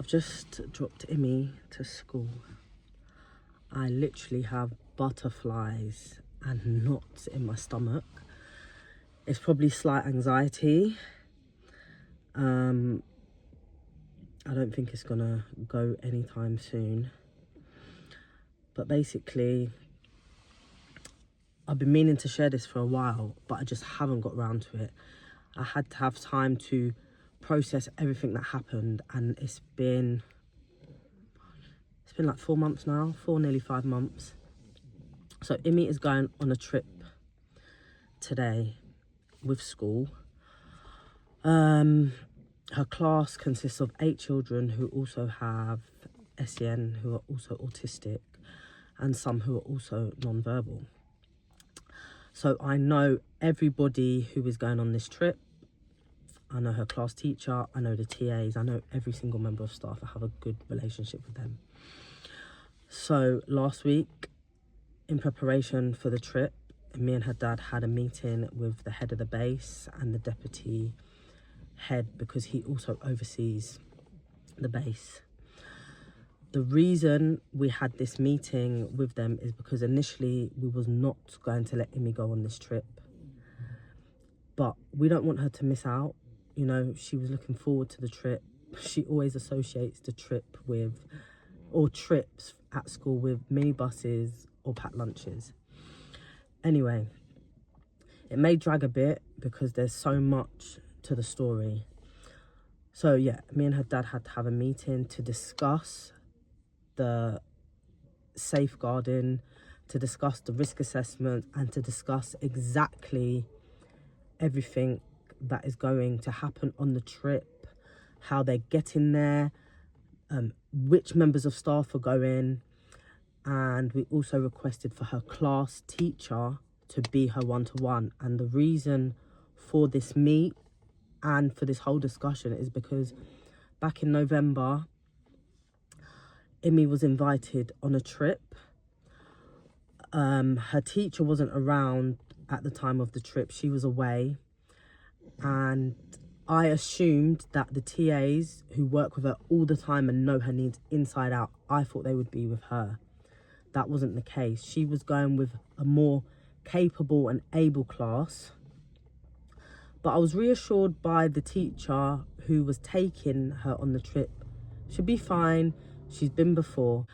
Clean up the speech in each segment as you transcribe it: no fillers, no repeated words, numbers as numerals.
I've just dropped Immy to school. I literally have butterflies and knots in my stomach. It's probably slight anxiety. I don't think it's gonna go anytime soon. But basically, I've been meaning to share this for a while, but I just haven't got around to it. I had to have time to process everything that happened, and it's been like 4 months now, nearly 5 months. So Immy is going on a trip today with school. Her class consists of 8 children who also have SEN, who are also autistic, and some who are also non-verbal. So I know everybody who is going on this trip. I know her class teacher, I know the TAs, I know every single member of staff. I have a good relationship with them. So last week, in preparation for the trip, me and her dad had a meeting with the head of the base and the deputy head, because he also oversees the base. The reason we had this meeting with them is because initially we was not going to let Immy go on this trip, but we don't want her to miss out. You know, she was looking forward to the trip. She always associates the trip with, or trips at school with, minibuses or packed lunches. Anyway, it may drag a bit because there's so much to the story. So yeah, me and her dad had to have a meeting to discuss the safeguarding, to discuss the risk assessment, and to discuss exactly everything that is going to happen on the trip, how they're getting there, which members of staff are going. And we also requested for her class teacher to be her one-to-one. And the reason for this meet and for this whole discussion is because back in November, Immy was invited on a trip. Her teacher wasn't around at the time of the trip. She was away. And I assumed that the TAs who work with her all the time and know her needs inside out, I thought they would be with her. That wasn't the case. She was going with a more capable and able class. But I was reassured by the teacher who was taking her on the trip. She'll be fine. She's been before.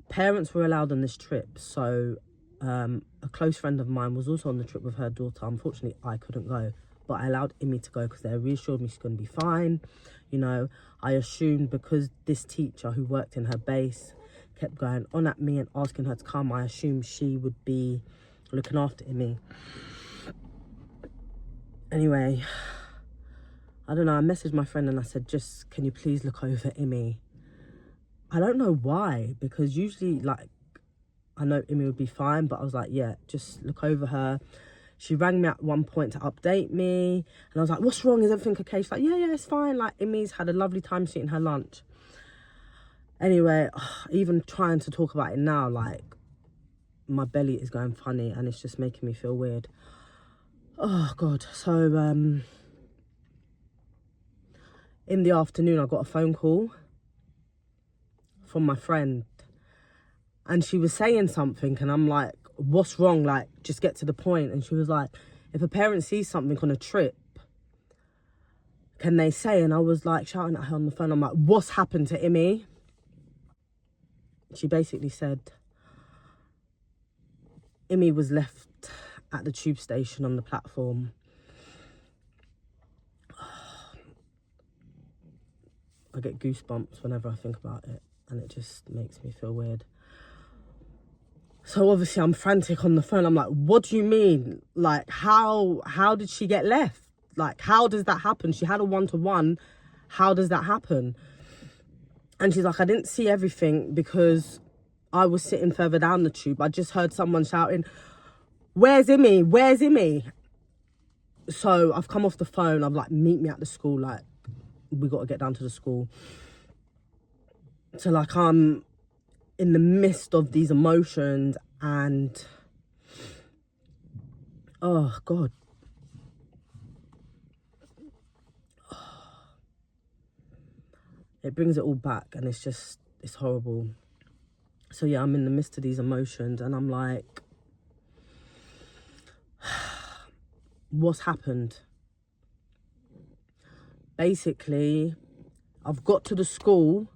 Parents were allowed on this trip. So a close friend of mine was also on the trip with her daughter. Unfortunately, I couldn't go. But I allowed Immy to go because they reassured me she's going to be fine. You know, I assumed because this teacher who worked in her base kept going on at me and asking her to come, I assumed she would be looking after Immy. Anyway, I don't know, I messaged my friend and I said, just, can you please look over Immy? I don't know why, because usually, like, I know Immy would be fine, but I was like, yeah, just look over her. She rang me at one point to update me, and I was like, what's wrong? Is everything okay? She's like, yeah, it's fine. Like, Immy's had a lovely time eating her lunch. Anyway, even trying to talk about it now, like, my belly is going funny and it's just making me feel weird. Oh, God. So, in the afternoon, I got a phone call from my friend. And she was saying something and I'm like, what's wrong? Like, just get to the point. And she was like, if a parent sees something on a trip, can they say? And I was like shouting at her on the phone. I'm like, what's happened to Immy? She basically said, Immy was left at the tube station on the platform. I get goosebumps whenever I think about it, and it just makes me feel weird. So obviously I'm frantic on the phone. I'm like, what do you mean? Like, how did she get left? Like, how does that happen? She had a one-to-one. How does that happen? And she's like, I didn't see everything because I was sitting further down the tube. I just heard someone shouting, where's Immy? Where's Immy? So I've come off the phone. I'm like, meet me at the school. Like, we got to get down to the school. So, like, I'm in the midst of these emotions and, oh, God. it brings it all back, and it's horrible. So yeah, I'm in the midst of these emotions, and I'm like, what's happened? Basically, I've got to the school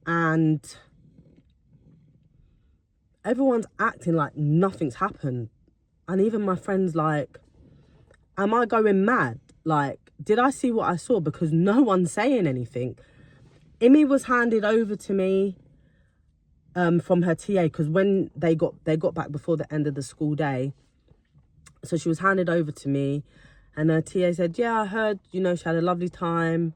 and everyone's acting like nothing's happened. And even my friends like, am I going mad? Like, did I see what I saw? Because no one's saying anything. Immy was handed over to me from her TA, because when they got back before the end of the school day. So she was handed over to me, and her TA said, yeah, I heard, you know, she had a lovely time.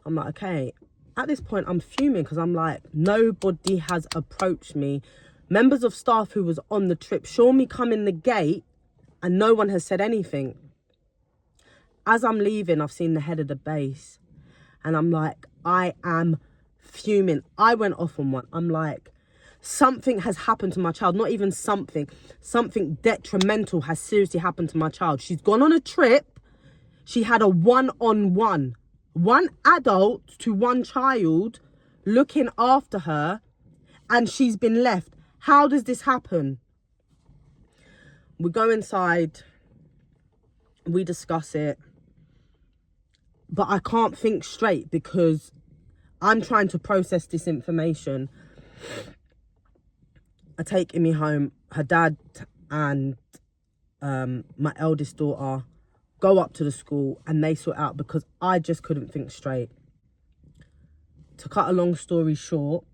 I'm like, okay. At this point, I'm fuming, because I'm like, nobody has approached me. Members of staff who was on the trip saw me come in the gate, and no one has said anything. As I'm leaving, I've seen the head of the base, and I'm like, I am fuming. I went off on one. I'm like, something has happened to my child. Not even something detrimental has seriously happened to my child. She's gone on a trip. She had a one-on-one, one adult to one child looking after her, and she's been left. How does this happen? We go inside, we discuss it, but I can't think straight because I'm trying to process this information. I take Immy home. Her dad and my eldest daughter go up to the school, and they sort out, because I just couldn't think straight. To cut a long story short,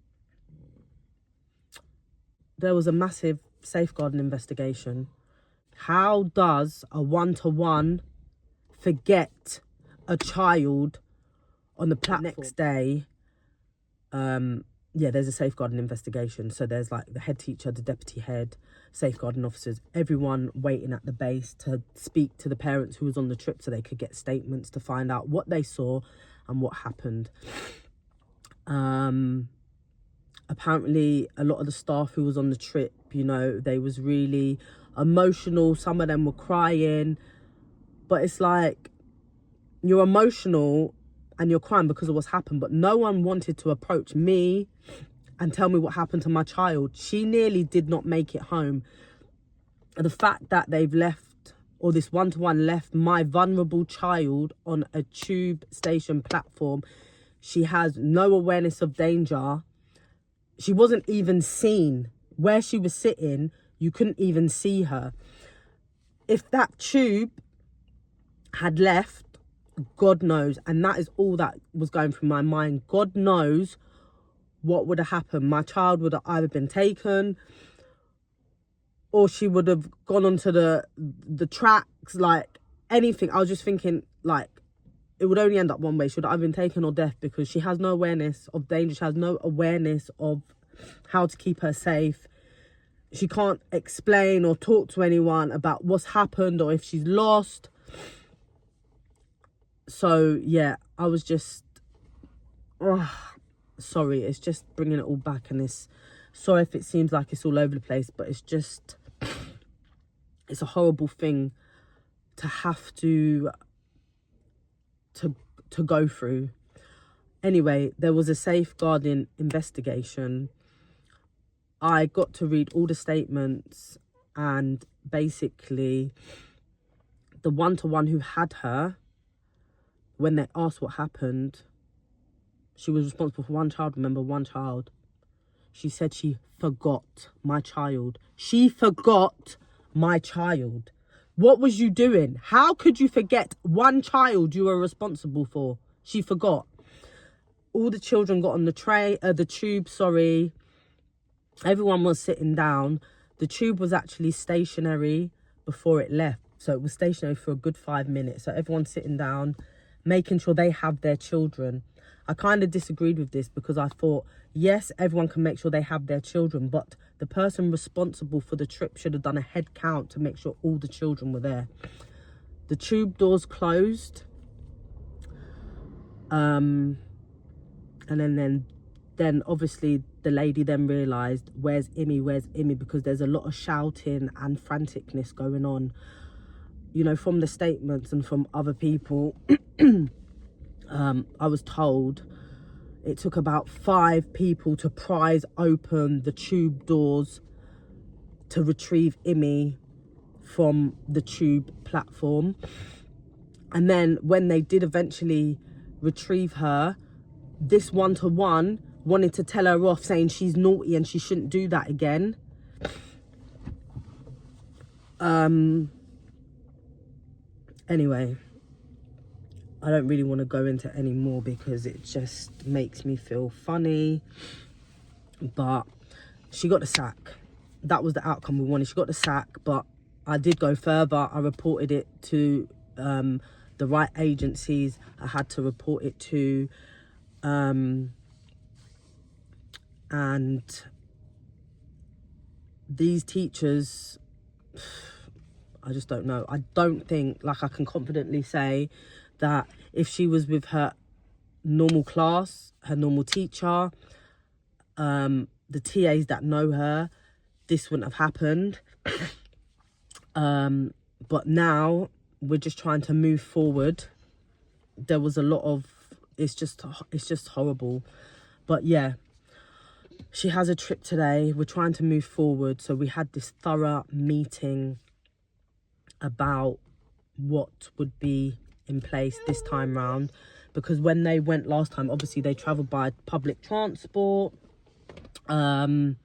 there was a massive safeguarding investigation. How does a one-to-one forget a child on the platform? Next day, yeah, there's a safeguarding investigation. So there's like the head teacher, the deputy head, safeguarding officers, everyone waiting at the base to speak to the parents who was on the trip, so they could get statements to find out what they saw and what happened. Apparently a lot of the staff who was on the trip, you know, they was really emotional. Some of them were crying, but it's like, you're emotional and you're crying because of what's happened, but no one wanted to approach me and tell me what happened to my child. She nearly did not make it home. The fact that they've left, or this one-to-one left my vulnerable child on a tube station platform. She has no awareness of danger. She wasn't even seen. Where she was sitting, you couldn't even see her. If that tube had left, God knows, and that is all that was going through my mind. God knows what would have happened. My child would have either been taken, or she would have gone onto the tracks, like anything. I was just thinking, like, it would only end up one way. She would have either been taken or death, because she has no awareness of danger. She has no awareness of how to keep her safe. She can't explain or talk to anyone about what's happened or if she's lost. So yeah, I was just, sorry, it's just bringing it all back, and it's, sorry if it seems like it's all over the place, but it's just, it's a horrible thing to have to go through. Anyway, there was a safeguarding investigation. I got to read all the statements, and basically the one-to-one who had her, when they asked what happened, she was responsible for one child, remember, one child. She said she forgot my child. She forgot my child. What was you doing? How could you forget one child you were responsible for? She forgot. All the children got on the tube, sorry. Everyone was sitting down. The tube was actually stationary before it left. So it was stationary for a good 5 minutes. So everyone's sitting down, making sure they have their children. I kind of disagreed with this, because I thought, yes, everyone can make sure they have their children, but the person responsible for the trip should have done a head count to make sure all the children were there. The tube doors closed. And then obviously the lady then realised, where's Immy, because there's a lot of shouting and franticness going on, you know, from the statements and from other people. I was told It took about 5 people to prise open the tube doors to retrieve Immy from the tube platform. And then when they did eventually retrieve her, this one-to-one wanted to tell her off, saying she's naughty and she shouldn't do that again. Anyway, I don't really want to go into any more because it just makes me feel funny. But she got the sack. That was the outcome we wanted. She got the sack, but I did go further. I reported it to the right agencies. I had to report it to, and these teachers, I just don't know. I don't think, like, I can confidently say that if she was with her normal class, her normal teacher, the TAs that know her, this wouldn't have happened. But now we're just trying to move forward. There was a lot of, it's just horrible. But yeah, she has a trip today. We're trying to move forward. So we had this thorough meeting about what would be in place this time round, because when they went last time, obviously they travelled by public transport. They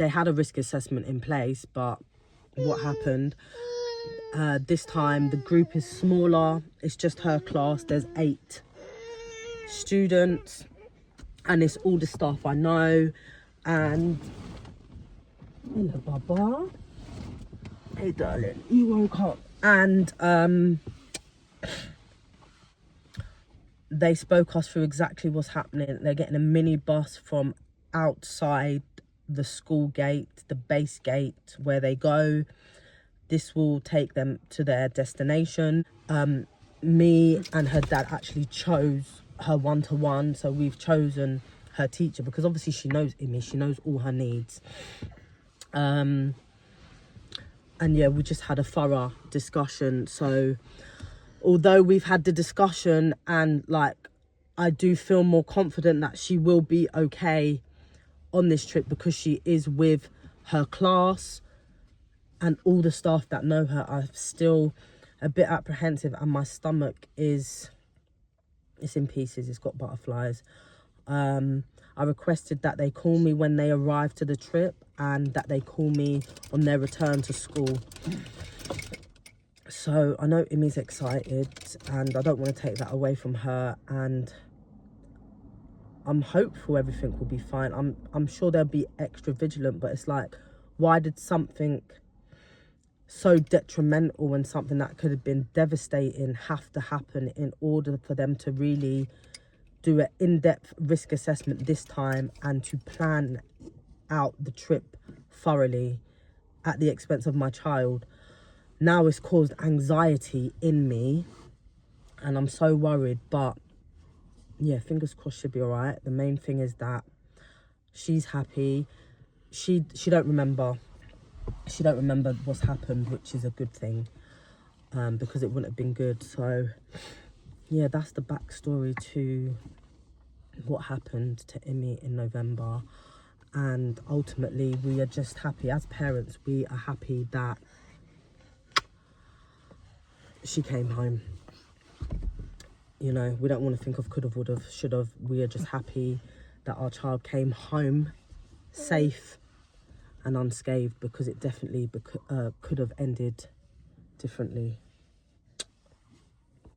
had a risk assessment in place, but what happened this time, the group is smaller. It's just her class. There's 8 students and it's all the staff I know. And hello, Baba. Hey darling, you woke up. And they spoke us through exactly what's happening. They're getting a minibus from outside the school gate, the base gate where they go. This will take them to their destination. Me and her dad actually chose her one-to-one. So we've chosen her teacher because obviously she knows Immy. She knows all her needs. And yeah, we just had a thorough discussion. So although we've had the discussion and like, I do feel more confident that she will be okay on this trip because she is with her class and all the staff that know her. I'm still a bit apprehensive and my stomach it's in pieces. It's got butterflies. I requested that they call me when they arrive to the trip and that they call me on their return to school. So I know Immy's excited and I don't want to take that away from her, and I'm hopeful everything will be fine. I'm sure they'll be extra vigilant, but it's like, why did something so detrimental and something that could have been devastating have to happen in order for them to really do an in-depth risk assessment this time and to plan out the trip thoroughly at the expense of my child? Now it's caused anxiety in me and I'm so worried. But yeah, fingers crossed she'll be all right. The main thing is that she's happy. She don't remember what's happened, which is a good thing, because it wouldn't have been good. So yeah, that's the backstory to what happened to Immy in November. And ultimately we are just happy as parents. We are happy that she came home. You know, we don't want to think of could have, would have, should have. We are just happy that our child came home safe and unscathed, because it definitely could have ended differently.